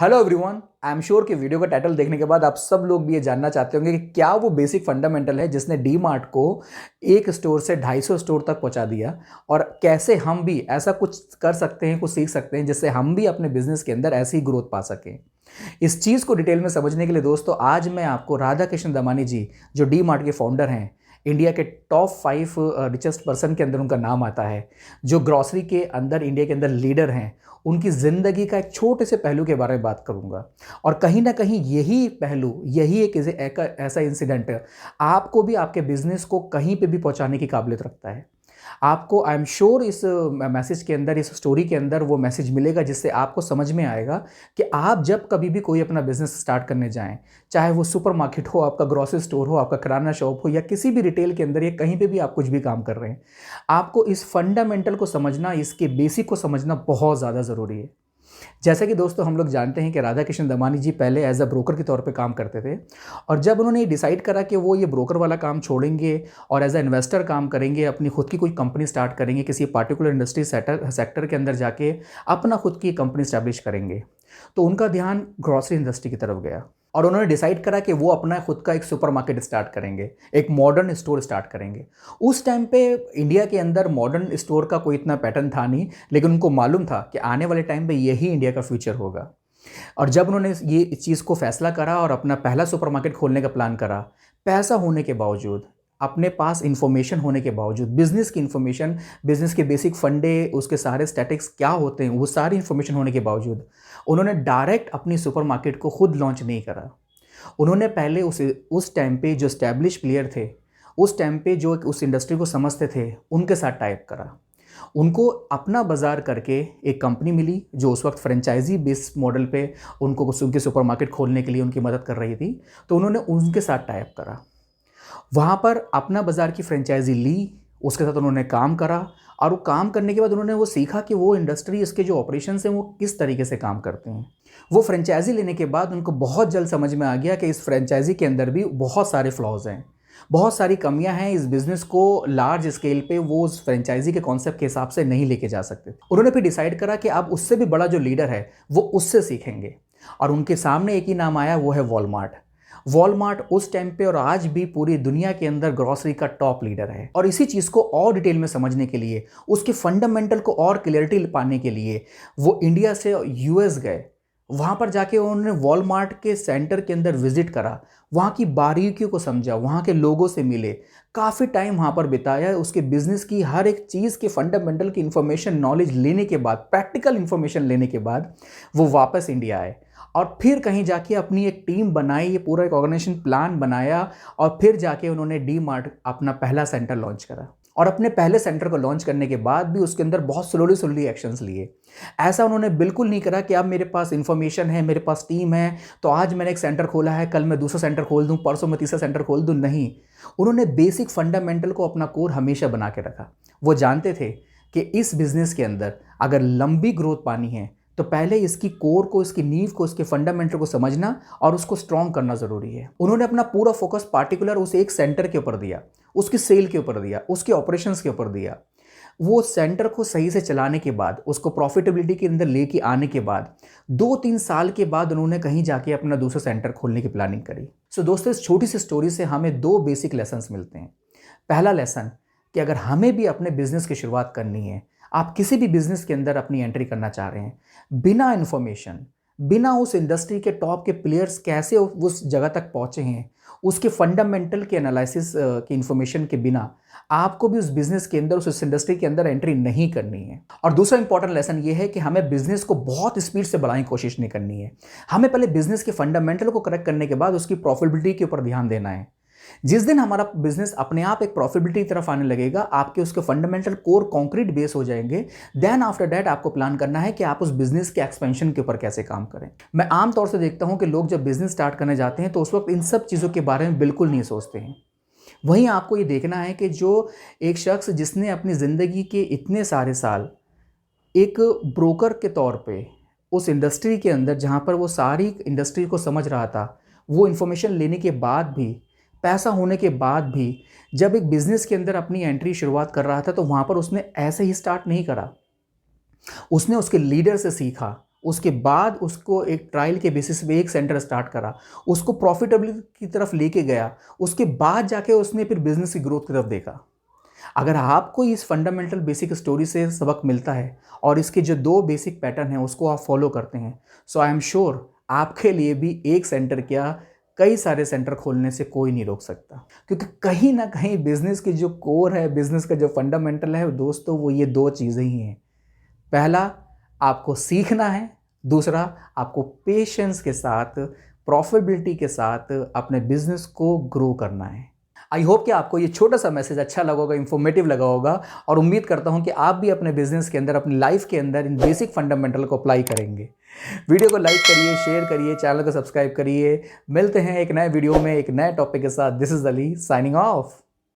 Hello everyone, I am sure कि video का title देखने के बाद आप सब लोग भी ये जानना चाहते होंगे कि क्या वो बेसिक फंडामेंटल है जिसने डी मार्ट को एक स्टोर से 250 स्टोर तक पहुंचा दिया, और कैसे हम भी ऐसा कुछ कर सकते हैं, कुछ सीख सकते हैं जिससे हम भी अपने बिजनेस के अंदर ऐसी ग्रोथ पा सकें। इस चीज़ को डिटेल में समझने के लिए दोस्तों आज मैं आपको राधा कृष्ण दमानी जी, जो डी मार्ट के फाउंडर हैं, इंडिया के टॉप 5 रिचेस्ट पर्सन के अंदर उनका नाम आता है, जो ग्रॉसरी के अंदर इंडिया के अंदर लीडर हैं, उनकी ज़िंदगी का एक छोटे से पहलू के बारे में बात करूंगा। और कहीं ना कहीं यही पहलू, यही एक ऐसा इंसिडेंट आपको भी आपके बिजनेस को कहीं पे भी पहुंचाने की काबिलियत रखता है। आपको आई एम श्योर इस मैसेज के अंदर, इस स्टोरी के अंदर वो मैसेज मिलेगा जिससे आपको समझ में आएगा कि आप जब कभी भी कोई अपना बिजनेस स्टार्ट करने जाएं, चाहे वो सुपरमार्केट हो, आपका ग्रोसरी स्टोर हो, आपका किराना शॉप हो, या किसी भी रिटेल के अंदर या कहीं पे भी आप कुछ भी काम कर रहे हैं, आपको इस फंडामेंटल को समझना, इसके बेसिक को समझना बहुत ज़्यादा ज़रूरी है। जैसा कि दोस्तों हम लोग जानते हैं कि राधा कृष्ण दमानी जी पहले एज अ ब्रोकर के तौर पे काम करते थे, और जब उन्होंने डिसाइड करा कि वो ये ब्रोकर वाला काम छोड़ेंगे और एज अ इन्वेस्टर काम करेंगे, अपनी खुद की कोई कंपनी स्टार्ट करेंगे, किसी पार्टिकुलर इंडस्ट्री सेक्टर के अंदर जाके अपना खुद की कंपनी स्टैब्लिश करेंगे, तो उनका ध्यान ग्रॉसरी इंडस्ट्री की तरफ गया और उन्होंने डिसाइड करा कि वो अपना खुद का एक सुपरमार्केट स्टार्ट करेंगे, एक मॉडर्न स्टोर स्टार्ट करेंगे। उस टाइम पे इंडिया के अंदर मॉडर्न स्टोर का कोई इतना पैटर्न था नहीं, लेकिन उनको मालूम था कि आने वाले टाइम पे यही इंडिया का फ्यूचर होगा। और जब उन्होंने ये चीज़ को फैसला करा और अपना पहला सुपरमार्केट खोलने का प्लान करा, पैसा होने के बावजूद, अपने पास इंफॉर्मेशन होने के बावजूद, बिजनेस की इंफॉर्मेशन, बिजनेस के बेसिक फंडे, उसके सारे स्टैटिक्स क्या होते हैं, वो सारी इंफॉर्मेशन होने के बावजूद उन्होंने डायरेक्ट अपनी सुपरमार्केट को खुद लॉन्च नहीं करा। उन्होंने पहले उस टाइम पे जो स्टैब्लिश प्लेयर थे, उस टाइम पे जो उस इंडस्ट्री को समझते थे, उनके साथ टाइप करा। उनको अपना बाजार करके एक कंपनी मिली जो उस वक्त फ्रेंचाइजी बेस मॉडल पे उनको उनके सुपरमार्केट खोलने के लिए उनकी मदद कर रही थी, तो उन्होंने उनके साथ टाइप करा। वहाँ पर अपना बाज़ार की फ्रेंचाइजी ली, उसके साथ उन्होंने काम करा, और वो काम करने के बाद उन्होंने वो सीखा कि वो इंडस्ट्री, इसके जो ऑपरेशंस हैं वो किस तरीके से काम करते हैं। वो फ्रेंचाइजी लेने के बाद उनको बहुत जल्द समझ में आ गया कि इस फ्रेंचाइजी के अंदर भी बहुत सारे फ्लॉज हैं, बहुत सारी कमियां हैं। इस बिज़नेस को लार्ज स्केल पे वो उस फ्रेंचाइजी के कॉन्सेप्ट के हिसाब से नहीं लेके जा सकते। उन्होंने फिर डिसाइड करा कि अब उससे भी बड़ा जो लीडर है वो उससे सीखेंगे, और उनके सामने एक ही नाम आया, वो है वॉलमार्ट। वॉलमार्ट उस टाइम पे और आज भी पूरी दुनिया के अंदर ग्रॉसरी का टॉप लीडर है। और इसी चीज़ को और डिटेल में समझने के लिए, उसके फंडामेंटल को और क्लियरिटी पाने के लिए वो इंडिया से यूएस गए। वहाँ पर जाके उन्होंने वॉलमार्ट के सेंटर के अंदर विजिट करा, वहाँ की बारीकियों को समझा, वहाँ के लोगों से मिले, काफ़ी टाइम वहाँ पर बिताया। उसके बिजनेस की हर एक चीज़ के फंडामेंटल की इंफॉर्मेशन, नॉलेज लेने के बाद, प्रैक्टिकल इंफॉर्मेशन लेने के बाद वो वापस इंडिया आए, और फिर कहीं जाके अपनी एक टीम बनाई, ये पूरा एक ऑर्गेनाइजेशन प्लान बनाया, और फिर जाके उन्होंने डी मार्ट अपना पहला सेंटर लॉन्च करा। और अपने पहले सेंटर को लॉन्च करने के बाद भी उसके अंदर बहुत स्लोली एक्शंस लिए। ऐसा उन्होंने बिल्कुल नहीं करा कि अब मेरे पास इंफॉर्मेशन है, मेरे पास टीम है, तो आज मैंने एक सेंटर खोला है, कल मैं दूसरा सेंटर खोल दूं, परसों मैं तीसरा सेंटर खोल दूं। नहीं, उन्होंने बेसिक फंडामेंटल को अपना कोर हमेशा बना के रखा। वो जानते थे कि इस बिजनेस के अंदर अगर लंबी ग्रोथ पानी है तो पहले इसकी कोर को, इसकी नींव को, इसके फंडामेंटल को समझना और उसको स्ट्रॉन्ग करना ज़रूरी है। उन्होंने अपना पूरा फोकस पार्टिकुलर उस एक सेंटर के ऊपर दिया, उसकी सेल के ऊपर दिया, उसके ऑपरेशंस के ऊपर दिया। वो सेंटर को सही से चलाने के बाद, उसको प्रॉफिटेबिलिटी के अंदर लेके आने के बाद 2-3 साल के बाद उन्होंने कहीं जाके अपना दूसरा सेंटर खोलने की प्लानिंग करी। सो दोस्तों, इस छोटी सी स्टोरी से हमें 2 बेसिक लेसन्स मिलते हैं। पहला लेसन कि अगर हमें भी अपने बिजनेस की शुरुआत करनी है, आप किसी भी बिजनेस के अंदर अपनी एंट्री करना चाह रहे हैं, बिना इंफॉर्मेशन, बिना उस इंडस्ट्री के टॉप के प्लेयर्स कैसे उस जगह तक पहुंचे हैं, उसके फंडामेंटल के एनालिसिस की इंफॉर्मेशन के बिना आपको भी उस बिजनेस के अंदर, उस इंडस्ट्री के अंदर एंट्री नहीं करनी है। और दूसरा इंपॉर्टेंट लेसन ये है कि हमें बिजनेस को बहुत स्पीड से बढ़ाने की कोशिश नहीं करनी है। हमें पहले बिजनेस के फंडामेंटल को करेक्ट करने के बाद उसकी प्रॉफिटेबिलिटी के ऊपर ध्यान देना है। जिस दिन हमारा बिजनेस अपने आप एक प्रॉफिटेबिलिटी की तरफ आने लगेगा, आपके उसके फंडामेंटल कोर कॉन्क्रीट बेस हो जाएंगे, देन आफ्टर दैट आपको प्लान करना है कि आप उस बिजनेस के एक्सपेंशन के ऊपर कैसे काम करें। मैं आमतौर से देखता हूं कि लोग जब बिजनेस स्टार्ट करने जाते हैं तो उस वक्त इन सब चीज़ों के बारे में बिल्कुल नहीं सोचते हैं। वहीं आपको ये देखना है कि जो एक शख्स जिसने अपनी ज़िंदगी के इतने सारे साल एक ब्रोकर के तौर पे उस इंडस्ट्री के अंदर, जहाँ पर वो सारी इंडस्ट्री को समझ रहा था, वो इन्फॉर्मेशन लेने के बाद भी, पैसा होने के बाद भी, जब एक बिज़नेस के अंदर अपनी एंट्री शुरुआत कर रहा था, तो वहाँ पर उसने ऐसे ही स्टार्ट नहीं करा। उसने उसके लीडर से सीखा, उसके बाद उसको एक ट्रायल के बेसिस पे एक सेंटर स्टार्ट करा, उसको प्रॉफिटेबिलिटी की तरफ लेके गया, उसके बाद जाके उसने फिर बिजनेस की ग्रोथ की तरफ देखा। अगर आपको इस फंडामेंटल बेसिक स्टोरी से सबक मिलता है और इसके जो 2 बेसिक पैटर्न हैं उसको आप फॉलो करते हैं, सो आई एम श्योर आपके लिए भी एक सेंटर क्या कई सारे सेंटर खोलने से कोई नहीं रोक सकता। क्योंकि कहीं ना कहीं बिजनेस की जो कोर है, बिजनेस का जो फंडामेंटल है दोस्तों, वो ये 2 चीज़ें ही हैं। पहला, आपको सीखना है। दूसरा, आपको पेशेंस के साथ, प्रॉफिटेबिलिटी के साथ अपने बिजनेस को ग्रो करना है। आई होप कि आपको ये छोटा सा मैसेज अच्छा लगा होगा, इन्फॉर्मेटिव लगा होगा, और उम्मीद करता हूँ कि आप भी अपने बिजनेस के अंदर, अपनी लाइफ के अंदर इन बेसिक फंडामेंटल को अप्लाई करेंगे। वीडियो को लाइक करिए, शेयर करिए, चैनल को सब्सक्राइब करिए। मिलते हैं एक नए वीडियो में एक नए टॉपिक के साथ। This is Ali signing off.